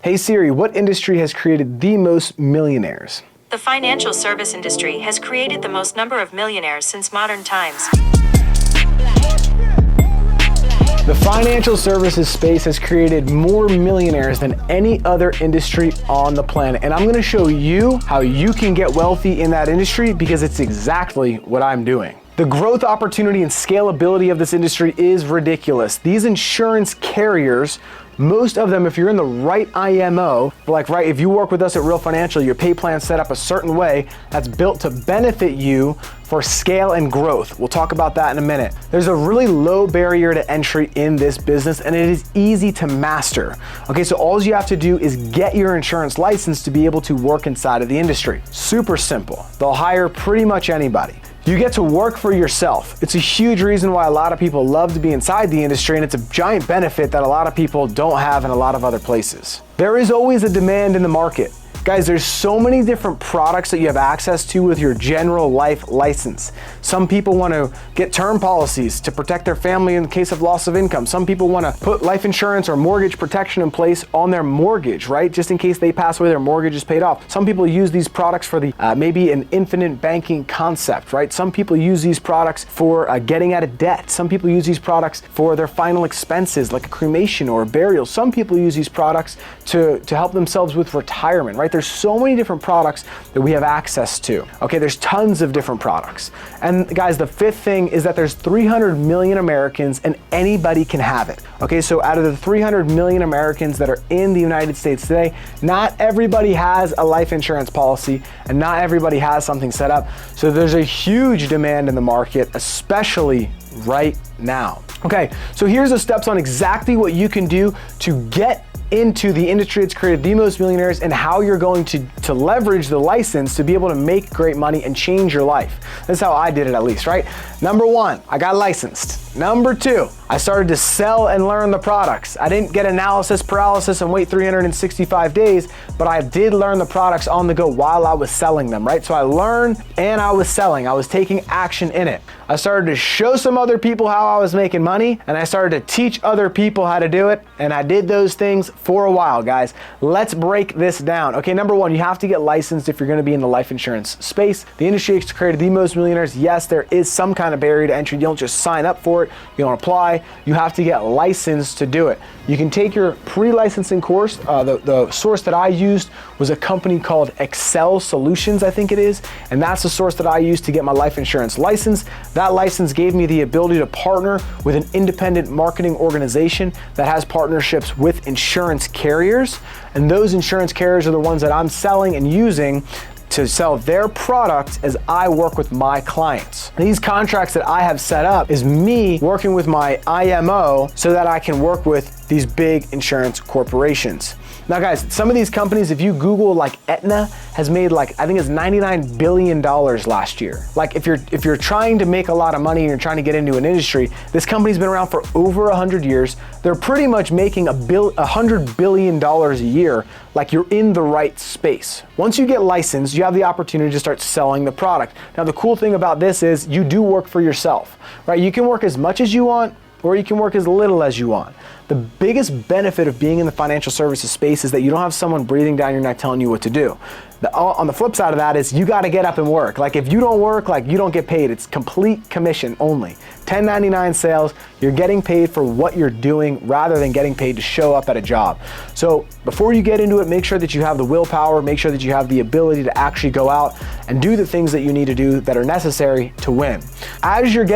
Hey Siri, what industry has created the most millionaires? The financial service industry has created the most number of millionaires since modern times. The financial services space has created more millionaires than any other industry on the planet. And I'm gonna show you how you can get wealthy in that industry because it's exactly what I'm doing. The growth opportunity and scalability of this industry is ridiculous. These insurance carriers, most of them, if you're in the right IMO, if you work with us at Real Financial, your pay plan set up a certain way that's built to benefit you for scale and growth. We'll talk about that in a minute. There's a really low barrier to entry in this business and it is easy to master. Okay, so all you have to do is get your insurance license to be able to work inside of the industry. Super simple. They'll hire pretty much anybody. You get to work for yourself. It's a huge reason why a lot of people love to be inside the industry, and it's a giant benefit that a lot of people don't have in a lot of other places. There is always a demand in the market. Guys, there's so many different products that you have access to with your general life license. Some people want to get term policies to protect their family in case of loss of income. Some people want to put life insurance or mortgage protection in place on their mortgage, right? Just in case they pass away, their mortgage is paid off. Some people use these products for the maybe an infinite banking concept, right? Some people use these products for getting out of debt. Some people use these products for their final expenses like a cremation or a burial. Some people use these products to help themselves with retirement, right? There's so many different products that we have access to. Okay, there's tons of different products. And guys, the fifth thing is that there's 300 million Americans and anybody can have it. Okay, so out of the 300 million Americans that are in the United States today, not everybody has a life insurance policy and not everybody has something set up. So there's a huge demand in the market, especially right now. Okay, so here's the steps on exactly what you can do to get into the industry that's created the most millionaires and how you're going to leverage the license to be able to make great money and change your life. That's how I did it, at least, right? Number one, I got licensed. Number two, I started to sell and learn the products. I didn't get analysis paralysis and wait 365 days, but I did learn the products on the go while I was selling them, right? So I learned and I was selling. I was taking action in it. I started to show some other people how I was making money and I started to teach other people how to do it. And I did those things for a while, guys. Let's break this down. Okay, number one, you have to get licensed if you're gonna be in the life insurance space. The industry has created the most millionaires. Yes, there is some kind of barrier to entry. You don't just sign up for it. You don't apply. You have to get licensed to do it. You can take your pre-licensing course. The source that I used was a company called Excel Solutions, I think it is. And that's the source that I used to get my life insurance license. That license gave me the ability to partner with an independent marketing organization that has partnerships with insurance carriers. And those insurance carriers are the ones that I'm selling and using to sell their product as I work with my clients. These contracts that I have set up is me working with my IMO so that I can work with these big insurance corporations. Now guys, some of these companies, if you Google like Aetna has made I think it's $99 billion last year. Like if you're trying to make a lot of money and you're trying to get into an industry, this company's been around for over 100 years. They're pretty much making $100 billion a year. Like you're in the right space. Once you get licensed, you have the opportunity to start selling the product. Now the cool thing about this is you do work for yourself, right? You can work as much as you want or you can work as little as you want. The biggest benefit of being in the financial services space is that you don't have someone breathing down your neck telling you what to do. On the flip side of that is you got to get up and work. Like if you don't work, you don't get paid. It's complete commission only. 1099 sales, you're getting paid for what you're doing rather than getting paid to show up at a job. So before you get into it, make sure that you have the willpower, make sure that you have the ability to actually go out and do the things that you need to do that are necessary to win. As you're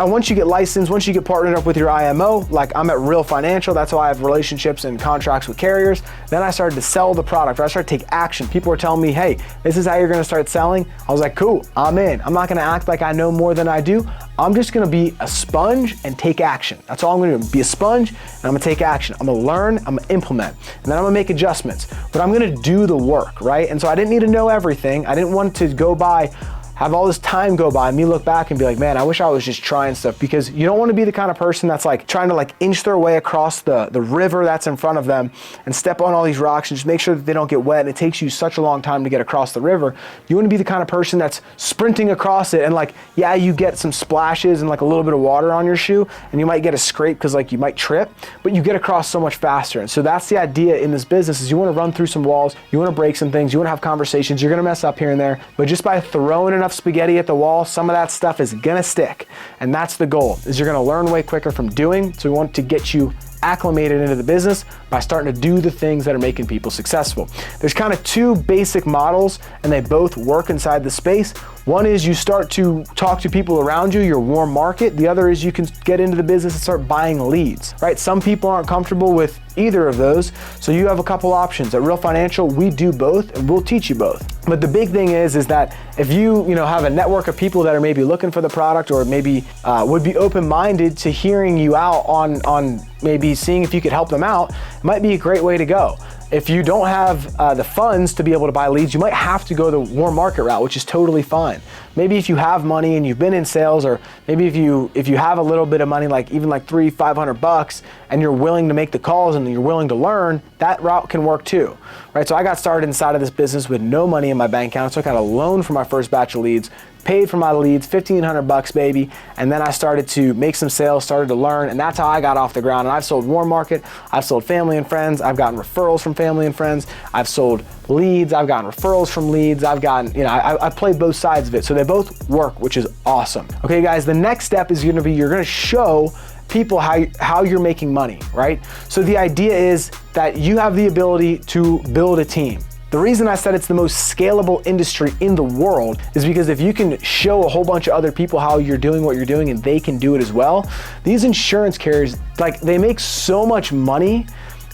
once you get licensed, once you get partnered up with your IMO, like I'm at Real Financial, that's how I have relationships and contracts with carriers. Then I started to sell the product, or I started to take action. People were telling me, hey, this is how you're gonna start selling. I was like, cool, I'm in. I'm not gonna act like I know more than I do. I'm just gonna be a sponge and take action. That's all I'm gonna do, be a sponge and I'm gonna take action. I'm gonna learn, I'm gonna implement, and then I'm gonna make adjustments. But I'm gonna do the work, right? And so I didn't need to know everything. I didn't want to go by have all this time go by, me look back and be like, man, I wish I was just trying stuff, because you don't want to be the kind of person that's like trying to like inch their way across the river that's in front of them and step on all these rocks and just make sure that they don't get wet, and it takes you such a long time to get across the river. You want to be the kind of person that's sprinting across it, and like, yeah, you get some splashes and like a little bit of water on your shoe, and you might get a scrape because like you might trip, but you get across so much faster. And so that's the idea in this business, is you want to run through some walls, you want to break some things, you want to have conversations, you're going to mess up here and there, but just by throwing enough spaghetti at the wall, some of that stuff is gonna stick. And that's the goal, is you're gonna learn way quicker from doing. So we want to get you acclimated into the business by starting to do the things that are making people successful. There's kind of two basic models, and they both work inside the space. One is you start to talk to people around you, your warm market. The other is you can get into the business and start buying leads, right? Some people aren't comfortable with either of those, so you have a couple options. At Real Financial, we do both, and we'll teach you both. But the big thing is that if you have a network of people that are maybe looking for the product, or maybe would be open-minded to hearing you out on maybe seeing if you could help them out, it might be a great way to go. If you don't have the funds to be able to buy leads, you might have to go the warm market route, which is totally fine. Maybe if you have money and you've been in sales, or maybe if you have a little bit of money, like even like $300-500, and you're willing to make the calls and you're willing to learn, that route can work too, right? So I got started inside of this business with no money in my bank account, so I got a loan for my first batch of leads, paid for my leads, $1,500 baby, and then I started to make some sales, started to learn, and that's how I got off the ground. And I've sold warm market, I've sold family and friends, I've gotten referrals from family and friends, I've sold leads, I've gotten referrals from leads, I've gotten, I've played both sides of it, so they both work, which is awesome. Okay guys, the next step is gonna be, you're gonna show people how you're making money, right? So the idea is that you have the ability to build a team. The reason I said it's the most scalable industry in the world is because if you can show a whole bunch of other people how you're doing what you're doing and they can do it as well, these insurance carriers, like, they make so much money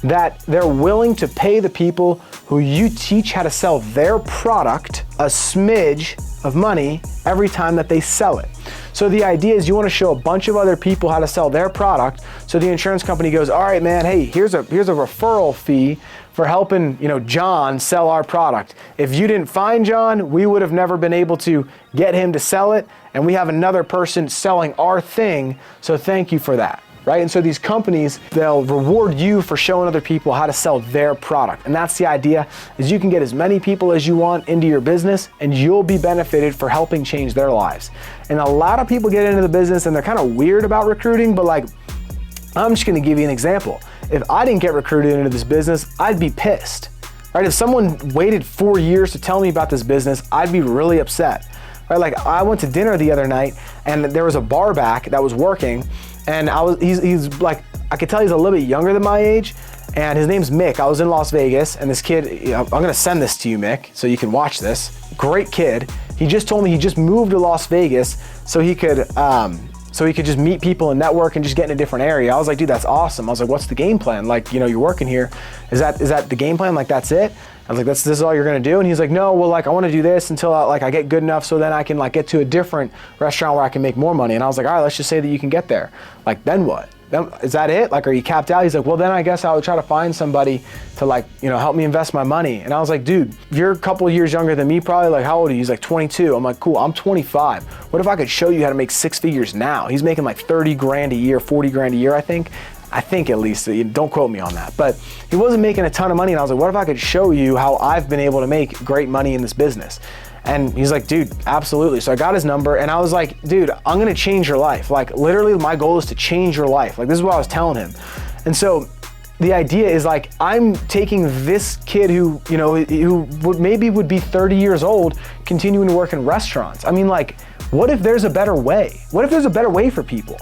that they're willing to pay the people who you teach how to sell their product a smidge of money every time that they sell it. So the idea is you want to show a bunch of other people how to sell their product, so the insurance company goes, all right, man, hey, here's a referral fee for helping, John sell our product. If you didn't find John, we would have never been able to get him to sell it, and we have another person selling our thing, so thank you for that. Right? And so these companies, they'll reward you for showing other people how to sell their product. And that's the idea, is you can get as many people as you want into your business, and you'll be benefited for helping change their lives. And a lot of people get into the business and they're kind of weird about recruiting, but like, I'm just gonna give you an example. If I didn't get recruited into this business, I'd be pissed. Right? If someone waited 4 years to tell me about this business, I'd be really upset. Right? Like, I went to dinner the other night and there was a bar back that was working, and he's like, I could tell he's a little bit younger than my age, and his name's Mick. I was in Las Vegas, and this kid, I'm gonna send this to you, Mick, so you can watch this. Great kid. He just told me he just moved to Las Vegas so he could just meet people and network and just get in a different area. I was like, dude, that's awesome. I was like, what's the game plan? Like, you're working here. Is that the game plan? Like, that's it? I was like, this is all you're gonna do? And he's like, no, well, like, I wanna do this until I get good enough so then I can like get to a different restaurant where I can make more money. And I was like, all right, let's just say that you can get there. Like, then what? Then, is that it? Like, are you capped out? He's like, well, then I guess I would try to find somebody to like, help me invest my money. And I was like, dude, you're a couple of years younger than me probably. Like, how old are you? He's like 22. I'm like, cool, I'm 25. What if I could show you how to make 6 figures now? He's making like 30 grand a year, 40 grand a year, I think at least, don't quote me on that, but he wasn't making a ton of money. And I was like, what if I could show you how I've been able to make great money in this business? And he's like, dude, absolutely. So I got his number and I was like, dude, I'm gonna change your life. Like, literally my goal is to change your life. Like, this is what I was telling him. And so the idea is like, I'm taking this kid who would be 30 years old, continuing to work in restaurants. I mean, like, what if there's a better way? What if there's a better way for people?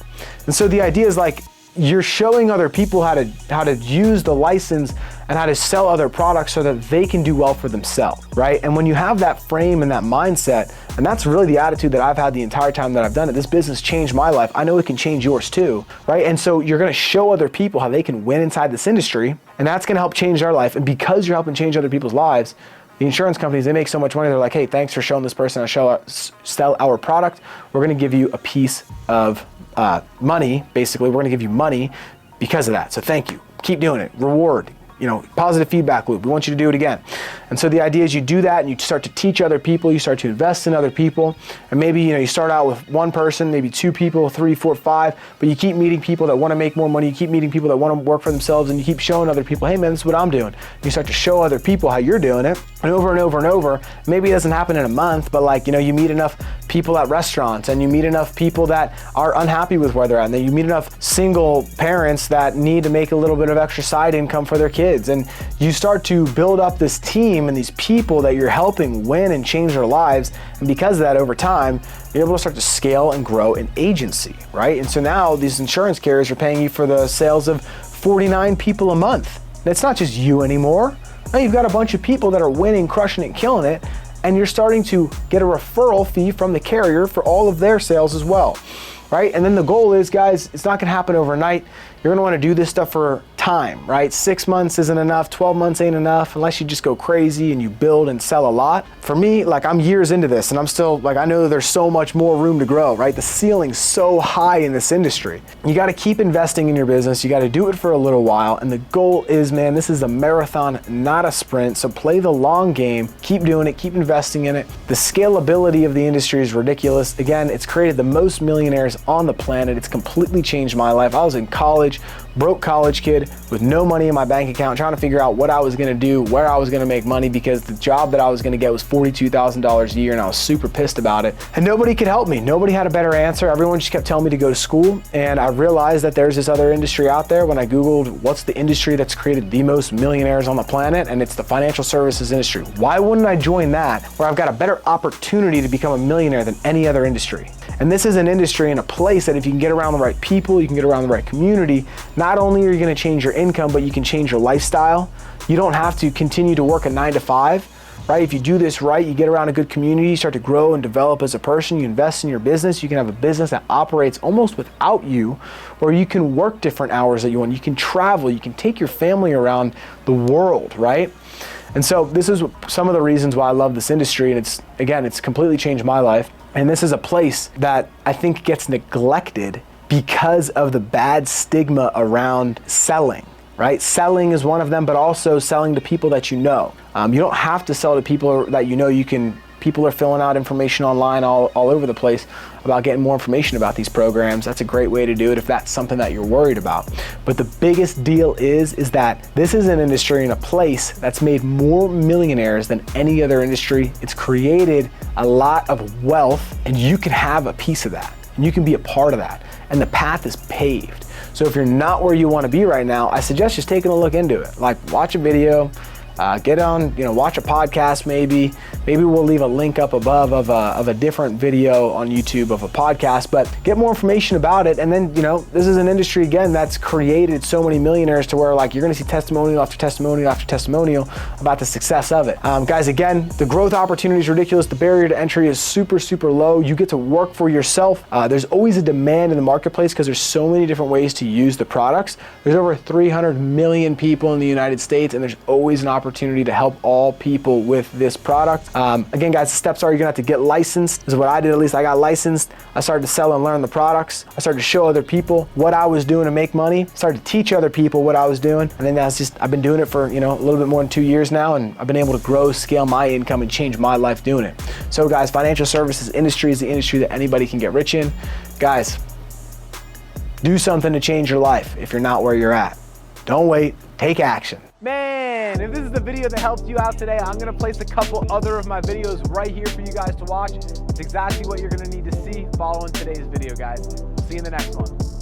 And so the idea is like, you're showing other people how to use the license and how to sell other products so that they can do well for themselves, right? And when you have that frame and that mindset, and that's really the attitude that I've had the entire time that I've done it. This business changed my life. I know it can change yours too, right? And so you're gonna show other people how they can win inside this industry, and that's gonna help change their life. And because you're helping change other people's lives, the insurance companies, they make so much money, they're like, hey, thanks for showing this person how to sell our product. We're gonna give you a piece of money, basically. We're gonna give you money because of that. So thank you. Keep doing it. Reward. positive feedback loop. We want you to do it again. And so the idea is you do that and you start to teach other people, you start to invest in other people, and maybe you start out with one person, maybe 2 people, 3, 4, 5, but you keep meeting people that want to make more money, you keep meeting people that want to work for themselves, and you keep showing other people, hey man, this is what I'm doing. And you start to show other people how you're doing it, and over and over and over. Maybe it doesn't happen in a month, but you meet enough people at restaurants, and you meet enough people that are unhappy with where they're at, and then you meet enough single parents that need to make a little bit of extra side income for their kids, and you start to build up this team and these people that you're helping win and change their lives. And because of that, over time, you're able to start to scale and grow an agency, right? And so now these insurance carriers are paying you for the sales of 49 people a month. And it's not just you anymore. Now you've got a bunch of people that are winning, crushing it, killing it, and you're starting to get a referral fee from the carrier for all of their sales as well, right? And then the goal is, guys, it's not gonna happen overnight. You're gonna wanna do this stuff for time, right? 6 months isn't enough, 12 months ain't enough, unless you just go crazy and you build and sell a lot. For me, I'm years into this and I'm still, I know there's so much more room to grow, right? The ceiling's so high in this industry. You gotta keep investing in your business, you gotta do it for a little while, and the goal is, man, this is a marathon, not a sprint, so play the long game, keep doing it, keep investing in it. The scalability of the industry is ridiculous. Again, it's created the most millionaires on the planet. It's completely changed my life. I was in college, broke college kid with no money in my bank account, trying to figure out what I was gonna do, where I was gonna make money, because the job that I was gonna get was $42,000 a year and I was super pissed about it. And nobody could help me. Nobody had a better answer. Everyone just kept telling me to go to school. And I realized that there's this other industry out there when I Googled what's the industry that's created the most millionaires on the planet, and it's the financial services industry. Why wouldn't I join that where I've got a better opportunity to become a millionaire than any other industry? And this is an industry and a place that if you can get around the right people, you can get around the right community, not only are you gonna change your income, but you can change your lifestyle. You don't have to continue to work a 9 to 5, right? If you do this right, you get around a good community, you start to grow and develop as a person, you invest in your business, you can have a business that operates almost without you, or you can work different hours that you want, you can travel, you can take your family around the world, right? And so this is some of the reasons why I love this industry, and it's completely changed my life. And this is a place that I think gets neglected because of the bad stigma around selling, right? Selling is one of them, but also selling to people that you know. You don't have to sell to people that you know. People are filling out information online all over the place about getting more information about these programs. That's a great way to do it if that's something that you're worried about. But the biggest deal is that this is an industry and a place that's made more millionaires than any other industry. It's created a lot of wealth, and you can have a piece of that, and you can be a part of that. And the path is paved. So if you're not where you want to be right now, I suggest just taking a look into it. Watch a video, get on, watch a podcast maybe. Maybe we'll leave a link up above of a different video on YouTube of a podcast, but get more information about it. And then, this is an industry, again, that's created so many millionaires to where you're gonna see testimonial after testimonial after testimonial about the success of it. Guys, again, the growth opportunity is ridiculous. The barrier to entry is super, super low. You get to work for yourself. There's always a demand in the marketplace because there's so many different ways to use the products. There's over 300 million people in the United States, and there's always an opportunity to help all people with this product. Again, guys, the steps are you're gonna have to get licensed. This is what I did. At least I got licensed. I started to sell and learn the products. I started to show other people what I was doing to make money. Started to teach other people what I was doing. And then I've been doing it for, a little bit more than 2 years now, and I've been able to grow, scale my income, and change my life doing it. So guys, financial services industry is the industry that anybody can get rich in. Guys, do something to change your life if you're not where you're at. Don't wait, take action. Man, if this is the video that helped you out today, I'm gonna place a couple other of my videos right here for you guys to watch. It's exactly what you're gonna need to see following today's video, guys. See you in the next one.